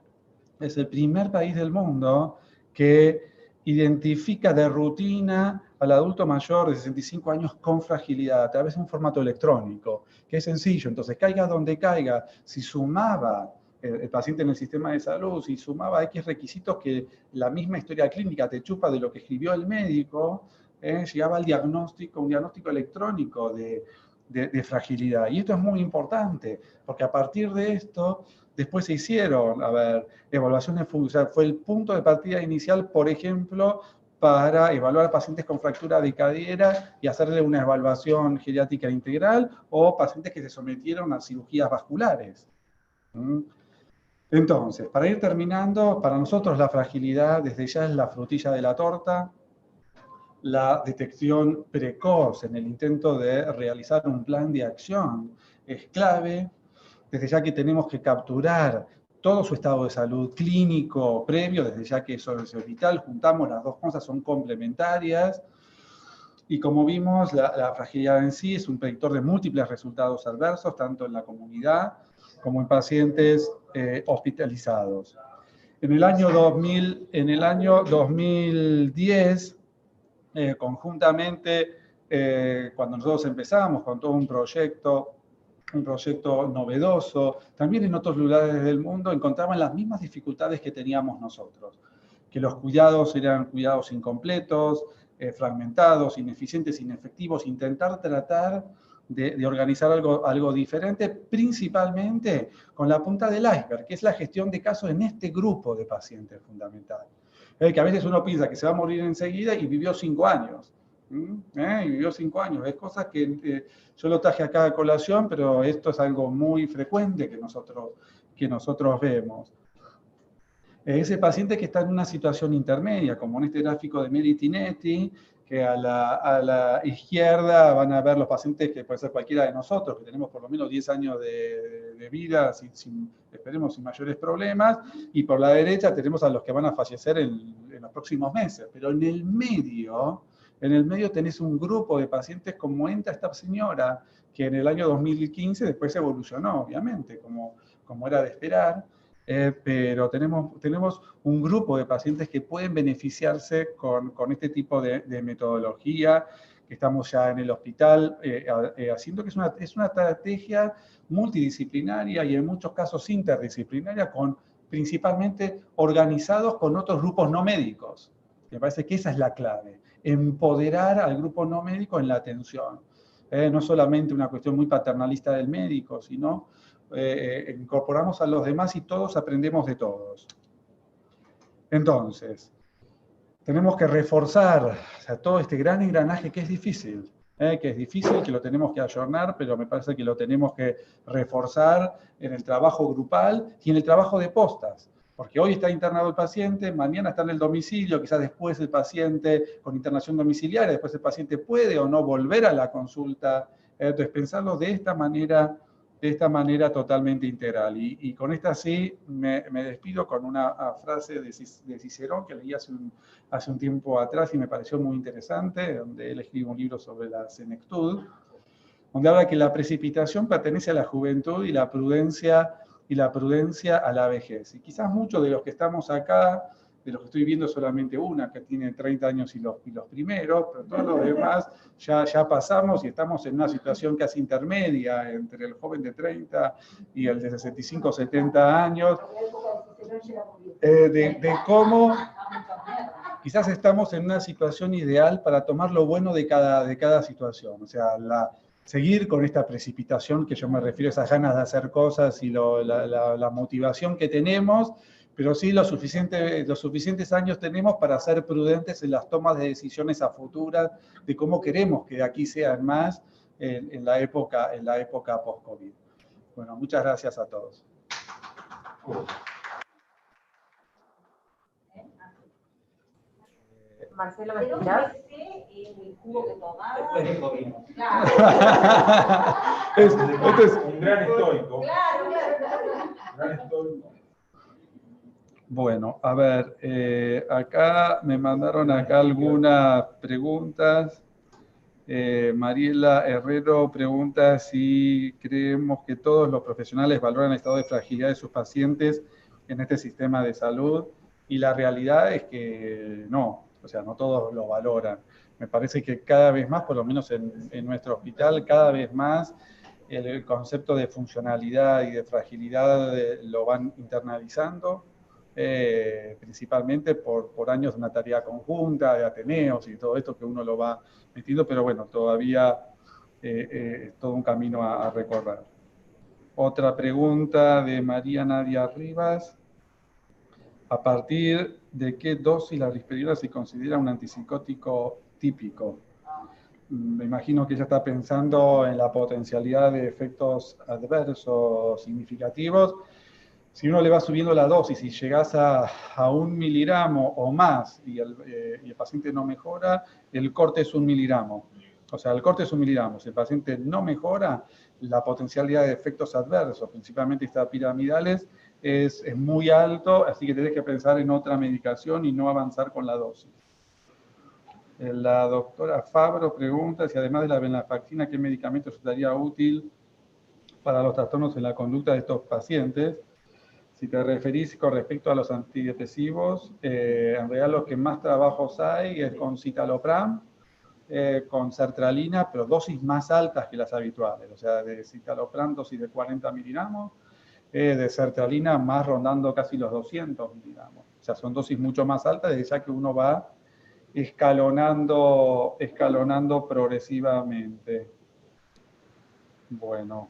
es el primer país del mundo que identifica de rutina al adulto mayor de 65 años con fragilidad a través de un formato electrónico, que es sencillo. Entonces, caiga donde caiga, si sumaba el paciente en el sistema de salud, si sumaba X requisitos que la misma historia clínica te chupa de lo que escribió el médico, llegaba al diagnóstico, un diagnóstico electrónico de fragilidad. Y esto es muy importante, porque a partir de esto, después se hicieron, evaluaciones funcionales. Fue el punto de partida inicial, por ejemplo, para evaluar pacientes con fractura de cadera y hacerle una evaluación geriátrica integral o pacientes que se sometieron a cirugías vasculares. Entonces, para ir terminando, para nosotros la fragilidad desde ya es la frutilla de la torta. La detección precoz en el intento de realizar un plan de acción es clave, desde ya que tenemos que capturar todo su estado de salud clínico previo, desde ya que eso es vital, juntamos las dos cosas, son complementarias, y como vimos, la fragilidad en sí es un predictor de múltiples resultados adversos, tanto en la comunidad como en pacientes hospitalizados. En el año 2010, conjuntamente, cuando nosotros empezamos con todo un proyecto novedoso, también en otros lugares del mundo encontraban las mismas dificultades que teníamos nosotros, que los cuidados eran cuidados incompletos, fragmentados, ineficientes, inefectivos, intentar tratar de organizar algo diferente, principalmente con la punta del iceberg, que es la gestión de casos en este grupo de pacientes fundamental. Que a veces uno piensa que se va a morir enseguida y vivió 5 años. Y vivió 5 años. Es cosas que yo lo traje acá a colación, pero esto es algo muy frecuente que nosotros vemos. Ese paciente que está en una situación intermedia, como en este gráfico de Meri-Tinetti, que a la izquierda van a ver los pacientes que puede ser cualquiera de nosotros, que tenemos por lo menos 10 años de vida, esperemos sin mayores problemas, y por la derecha tenemos a los que van a fallecer en los próximos meses. Pero en el medio tenés un grupo de pacientes como esta señora, que en el año 2015 después evolucionó, obviamente, como era de esperar, pero tenemos un grupo de pacientes que pueden beneficiarse con este tipo de metodología que estamos ya en el hospital haciendo, que es una estrategia multidisciplinaria y en muchos casos interdisciplinaria, principalmente organizados con otros grupos no médicos. Me parece que esa es la clave, empoderar al grupo no médico en la atención. No solamente una cuestión muy paternalista del médico, sino incorporamos a los demás y todos aprendemos de todos. Entonces, tenemos que reforzar todo este gran engranaje que es difícil, que lo tenemos que ayornar, pero me parece que lo tenemos que reforzar en el trabajo grupal y en el trabajo de postas. Porque hoy está internado el paciente, mañana está en el domicilio, quizás después el paciente con internación domiciliaria, después el paciente puede o no volver a la consulta. Entonces, pensarlo de esta manera totalmente integral. Y con esta sí me despido con una frase de Cicerón que leí hace un tiempo atrás y me pareció muy interesante, donde él escribe un libro sobre la senectud, donde habla que la precipitación pertenece a la juventud y la prudencia a la vejez. Y quizás muchos de los que estamos acá, de los que estoy viendo solamente una, que tiene 30 años y los primeros, pero todos los demás ya pasamos y estamos en una situación casi intermedia entre el joven de 30 y el de 65 o 70 años, de cómo quizás estamos en una situación ideal para tomar lo bueno de cada situación. O sea, seguir con esta precipitación, que yo me refiero a esas ganas de hacer cosas y la motivación que tenemos, pero sí los suficientes años tenemos para ser prudentes en las tomas de decisiones a futuras de cómo queremos que de aquí sean más en la época post-COVID. Bueno, muchas gracias a todos. Marcelo, ¿me escuchás? El jugo que tomaba. Después de COVID. Claro. Este es un gran estoico. Claro. Un gran estoico. Bueno, a ver, acá me mandaron algunas preguntas. Mariela Herrero pregunta si creemos que todos los profesionales valoran el estado de fragilidad de sus pacientes en este sistema de salud, y la realidad es que no, o sea, no todos lo valoran. Me parece que cada vez más, por lo menos en nuestro hospital, cada vez más el concepto de funcionalidad y de fragilidad lo van internalizando, principalmente por años de una tarea conjunta, de ateneos y todo esto que uno lo va metiendo, pero bueno, todavía es todo un camino a recorrer. Otra pregunta de María Nadia Rivas. ¿A partir de qué dosis la risperidona se considera un antipsicótico típico? Me imagino que ella está pensando en la potencialidad de efectos adversos significativos. Si uno le va subiendo la dosis y llegas a 1 miligramo o más y el paciente no mejora, el corte es 1 miligramo. O sea, el corte es 1 miligramo. Si el paciente no mejora, la potencialidad de efectos adversos, principalmente piramidales, es muy alto, así que tenés que pensar en otra medicación y no avanzar con la dosis. La doctora Fabro pregunta si además de la venlafaxina, ¿qué medicamento resultaría útil para los trastornos en la conducta de estos pacientes? Si te referís con respecto a los antidepresivos, en realidad lo que más trabajos hay es con citalopram, con sertralina, pero dosis más altas que las habituales. O sea, de citalopram dosis de 40 miligramos, de sertralina más rondando casi los 200 miligramos. O sea, son dosis mucho más altas, desde ya que uno va escalonando progresivamente. Bueno,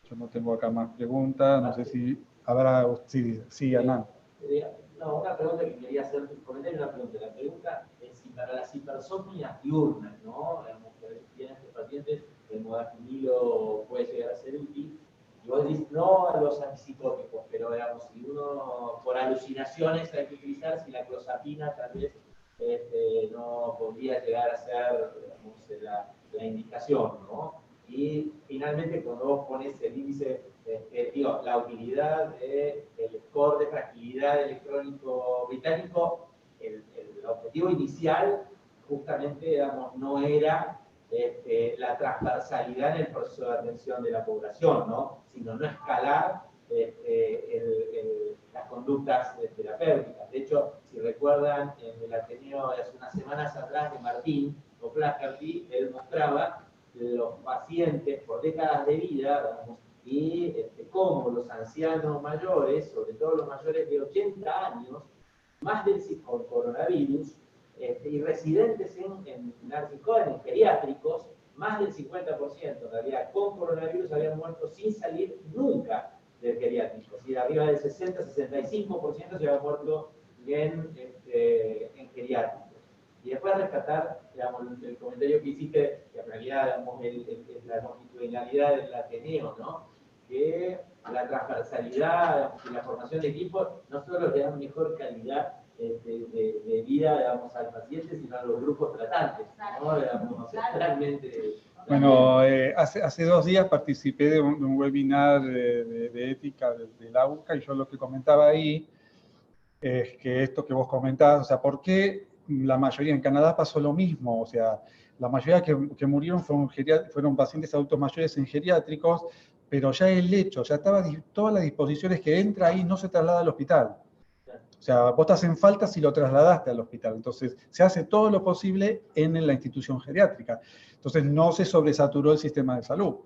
yo no tengo acá más preguntas, no sé si habrá... Sí, Hernán. No, una pregunta que quería hacer, un comentario y una pregunta. La pregunta es si para las hipersomnias diurnas, ¿no? Digamos, que tienen estos pacientes, el modafinilo puede llegar a ser útil. Y vos decís, no a los antipsicóticos, pero digamos, si uno por alucinaciones hay que utilizar, si la clozapina tal vez no podría llegar a ser, digamos, la indicación, ¿no? Y finalmente, cuando vos pones el índice, la utilidad del score de fragilidad electrónico británico, el objetivo inicial, justamente, digamos, no era la transversalidad en el proceso de atención de la población, ¿no? Sino no escalar las conductas terapéuticas. De hecho, si recuerdan, en el Ateneo de hace unas semanas atrás de Martín O'Flaherty, él mostraba los pacientes por décadas de vida, digamos, y cómo los ancianos mayores, sobre todo los mayores de 80 años, más del con coronavirus, y residentes en jóvenes geriátricos, más del 50% en realidad con coronavirus habían muerto sin salir nunca del geriátrico. Y arriba del 60-65% se había muerto en geriátricos. Y después rescatar, digamos, el comentario que hiciste, que en realidad, digamos, la longitudinalidad del Ateneo, ¿no? Que la transversalidad y la formación de equipos no solo le dan mejor calidad de vida, digamos, al paciente, sino a los grupos tratantes, ¿no? Digamos, realmente... Bueno, hace 2 días participé de un webinar de ética de la UCA, y yo lo que comentaba ahí es que esto que vos comentabas, o sea, ¿por qué la mayoría en Canadá pasó lo mismo? O sea, la mayoría que murieron fueron pacientes adultos mayores en geriátricos, pero ya el hecho, ya estaba todas las disposiciones que entra ahí, no se traslada al hospital. O sea, vos estás en falta si lo trasladaste al hospital. Entonces, se hace todo lo posible en la institución geriátrica. Entonces, no se sobresaturó el sistema de salud.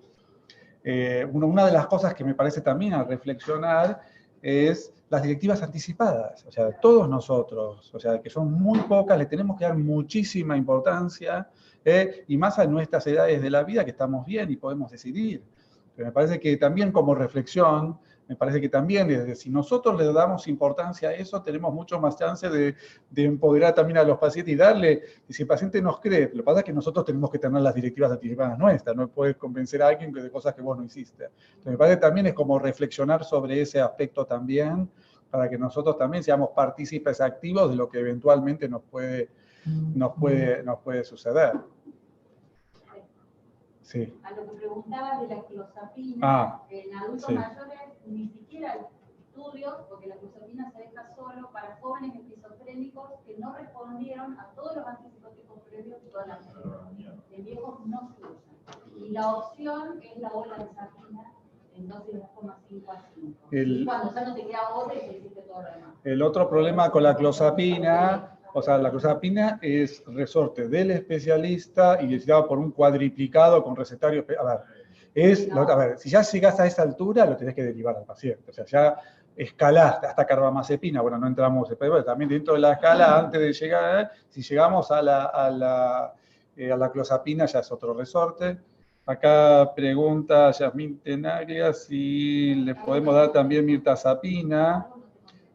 Una de las cosas que me parece también a reflexionar es las directivas anticipadas. O sea, todos nosotros, o sea, que son muy pocas, le tenemos que dar muchísima importancia, y más a nuestras edades de la vida, que estamos bien y podemos decidir. Pero me parece que también como reflexión, me parece que también, si nosotros le damos importancia a eso, tenemos mucho más chance de empoderar también a los pacientes y darle, y si el paciente nos cree, lo que pasa es que nosotros tenemos que tener las directivas anticipadas nuestras, no puedes convencer a alguien de cosas que vos no hiciste. Entonces, me parece que también es como reflexionar sobre ese aspecto también, para que nosotros también seamos partícipes activos de lo que eventualmente nos puede suceder. Sí. A lo que preguntabas de la clozapina, en adultos sí. mayores ni siquiera hay estudios, porque la clozapina se deja solo para jóvenes esquizofrénicos que no respondieron a todos los antipsicóticos previos de toda la vida. En viejos no se usan. Y la opción es la olanzapina en dosis de 2,5 a 5. Y cuando ya no te queda otra y se hiciste todo lo demás. El otro problema con la clozapina, o sea, la clozapina es resorte del especialista y necesitado por un cuadriplicado con recetario. A ver, si ya llegas a esa altura, lo tenés que derivar al paciente. O sea, ya escalaste hasta carbamazepina, bueno, no entramos, pero también dentro de la escala, antes de llegar, si llegamos a la clozapina, ya es otro resorte. Acá pregunta Yasmín Tenaglia si le podemos dar también mirtazapina.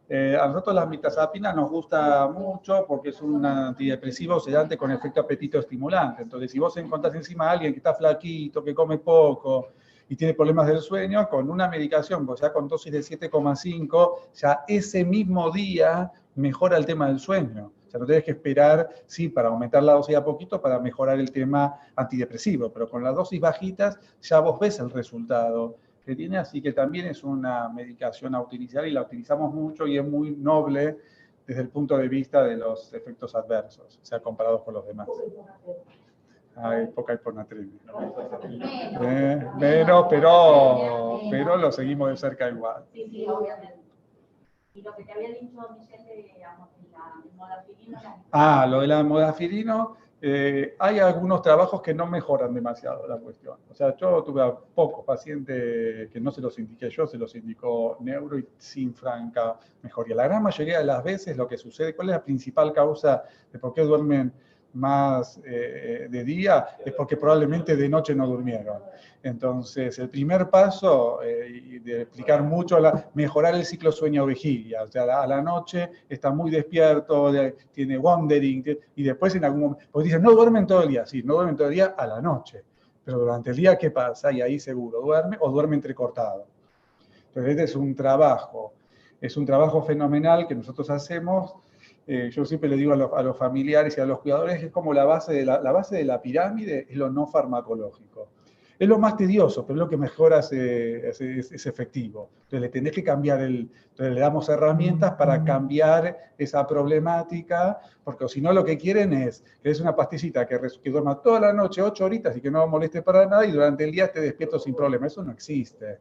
A nosotros la mirtazapina nos gusta mucho porque es un antidepresivo sedante con efecto apetito estimulante. Entonces, si vos encontrás encima a alguien que está flaquito, que come poco y tiene problemas del sueño, con una medicación, pues ya con dosis de 7,5, ya ese mismo día mejora el tema del sueño. O sea, no tenés que esperar, sí, para aumentar la dosis a poquito para mejorar el tema antidepresivo, pero con las dosis bajitas ya vos ves el resultado que tiene, así que también es una medicación a utilizar y la utilizamos mucho y es muy noble desde el punto de vista de los efectos adversos, o sea, comparados con los demás. Hay poca hiponatremia. Menos, pero lo seguimos de cerca igual. Sí, sí, obviamente. Y lo que te había dicho Michelle digamos, el modafinilo. Lo de la modafinilo, hay algunos trabajos que no mejoran demasiado la cuestión. O sea, yo tuve a pocos pacientes que no se los indiqué yo, se los indicó neuro y sin franca mejoría. La gran mayoría de las veces lo que sucede, ¿cuál es la principal causa de por qué duermen más de día? Es porque probablemente de noche no durmieron. Entonces, el primer paso, y de explicar mucho, mejorar el ciclo sueño-vigilia. O sea, a la noche está muy despierto, tiene wandering, y después en algún momento, porque dicen, no duermen todo el día. Sí, no duermen todo el día a la noche. Pero durante el día, ¿qué pasa? Y ahí seguro duerme o duerme entrecortado. Entonces, este es un trabajo fenomenal que nosotros hacemos. Yo siempre le digo a los familiares y a los cuidadores que es como la base de la pirámide, es lo no farmacológico. Es lo más tedioso, pero es lo que mejor es efectivo. Entonces le tenés que cambiar entonces le damos herramientas para cambiar esa problemática, porque si no lo que quieren es una pastillita que duerma toda la noche 8 horitas y que no moleste para nada y durante el día esté despierto sin problema. Eso no existe.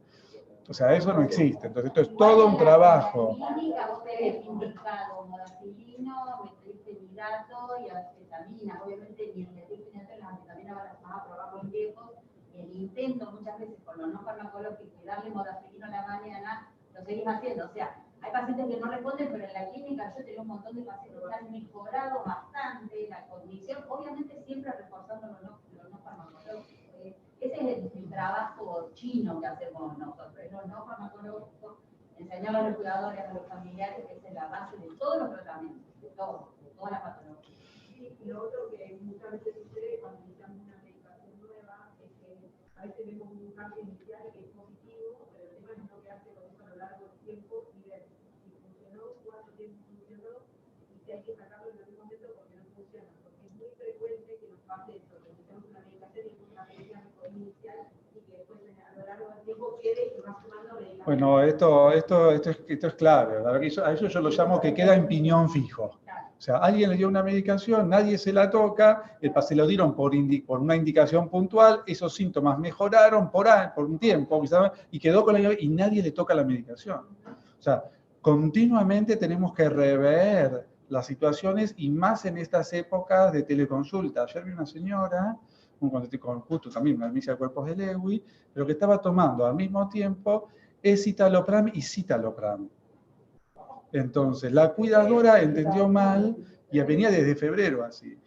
O sea, eso no existe. Entonces, esto es todo un trabajo. En la clínica vos tenés indicado modafinilo, metilfenidato y anfetamina. Obviamente, ni el metilfenidato ni la anfetamina van a probarlo en viejos. El intento muchas veces con lo no farmacológico y darle modafinilo a la mañana, lo seguís haciendo. O sea, hay pacientes que no responden, pero en la clínica yo tengo un montón de pacientes que han mejorado bastante la cognición, obviamente siempre reforzando lo no farmacológico. Ese es el trabajo chino que hacemos nosotros, lo no farmacológico, enseñar a los cuidadores, a los familiares, que esa es la base de todos los tratamientos, de todas las patologías. Y lo otro que muchas veces sucede cuando iniciamos una medicación nueva es que a veces vemos un cambio inicial que es positivo, pero el tema es no quedarse con eso a lo largo del tiempo y ver si funcionó, cuánto tiempo funcionó y si hay que sacarlo en algún momento porque no funciona. Porque es muy frecuente que nos pase esto, que iniciamos una medicación y es una medicación inicial y que después a lo largo del tiempo quede y va sumando medicación. Bueno, esto es clave. La verdad que a eso yo lo llamo que queda en piñón fijo. O sea, alguien le dio una medicación, nadie se la toca, se lo dieron por una indicación puntual, esos síntomas mejoraron por un tiempo, y quedó con la y nadie le toca la medicación. O sea, continuamente tenemos que rever las situaciones y más en estas épocas de teleconsulta. Ayer vi una señora, con justo también una admisión de cuerpos de Lewy, pero que estaba tomando al mismo tiempo escitalopram y citalopram. Entonces, la cuidadora entendió mal, y venía desde febrero así,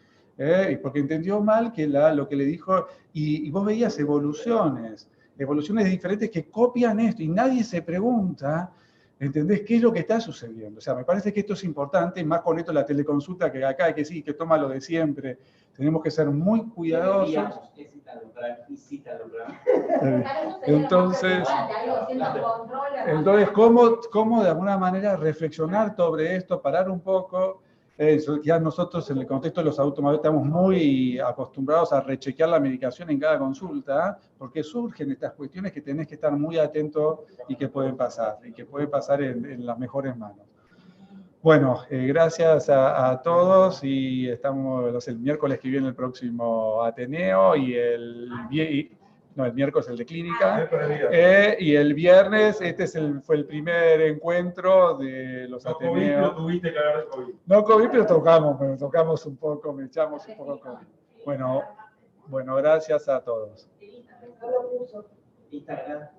porque entendió mal que lo que le dijo, y vos veías evoluciones diferentes que copian esto, y nadie se pregunta, ¿entendés qué es lo que está sucediendo? O sea, me parece que esto es importante, más con esto de la teleconsulta, que acá hay que sí, que toma lo de siempre, tenemos que ser muy cuidadosos. Entonces, ¿cómo de alguna manera reflexionar sobre esto, parar un poco? Ya nosotros en el contexto de los adultos mayores estamos muy acostumbrados a rechequear la medicación en cada consulta, porque surgen estas cuestiones que tenés que estar muy atento y que pueden pasar en las mejores manos. Bueno, gracias a todos y estamos el miércoles que viene el próximo Ateneo y el miércoles el de clínica y el viernes fue el primer encuentro de los Ateneos. No tuviste que hablar de COVID. No COVID, pero tocamos un poco, me echamos un poco COVID. Bueno, gracias a todos. Instagram.